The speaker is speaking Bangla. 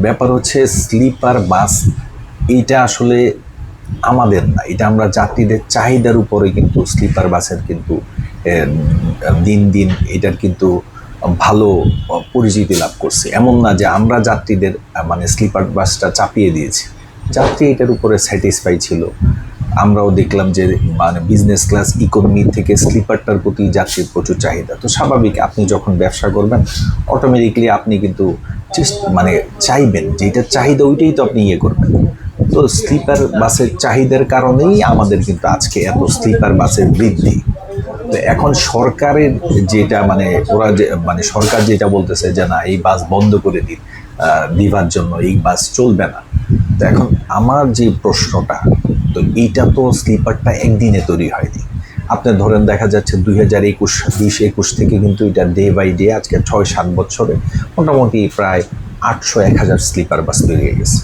ব্যাপার হচ্ছে স্লিপার বাস এইটা আসলে আমাদের না, এটা আমরা যাত্রীদের চাহিদার উপরে কিন্তু স্লিপার বাসের কিন্তু দিন দিন এটার কিন্তু ভালো পরিচিতি লাভ করছে। এমন না যে আমরা যাত্রীদের মানে স্লিপার বাসটা চাপিয়ে দিয়েছি, যাত্রী এটার উপরে স্যাটিসফাই ছিল। আমরাও দেখলাম যে মানে বিজনেস ক্লাস ইকোনমি থেকে স্লিপারটার প্রতি যাত্রীর প্রচুর চাহিদা। তো স্বাভাবিক, আপনি যখন ব্যবসা করবেন অটোমেটিকলি আপনি কিন্তু মানে চাইবেন যে এটার চাহিদা, ওইটাই তো আপনি ইয়ে করবেন। তো স্লিপার বাসের চাহিদার কারণেই আমাদের কিন্তু আজকে এত স্লিপার বাসের বৃদ্ধি। তো এখন সরকারের যেটা মানে ওরা যে মানে সরকার যেটা বলতেছে যে না, এই বাস বন্ধ করে দিবার জন্য এই বাস চলবে না। তো এখন আমার যে প্রশ্নটা, তো এইটা তো স্লিপারটা একদিনে তৈরি হয়নি। আপনি ধরেন দেখা যাচ্ছে 2021 থেকে কিন্তু এটা ডে বাই ডে আজকে 6-7 বছরে মোটামুটি প্রায় 800-1000 স্লিপার বাস তৈরি হয়ে গেছে।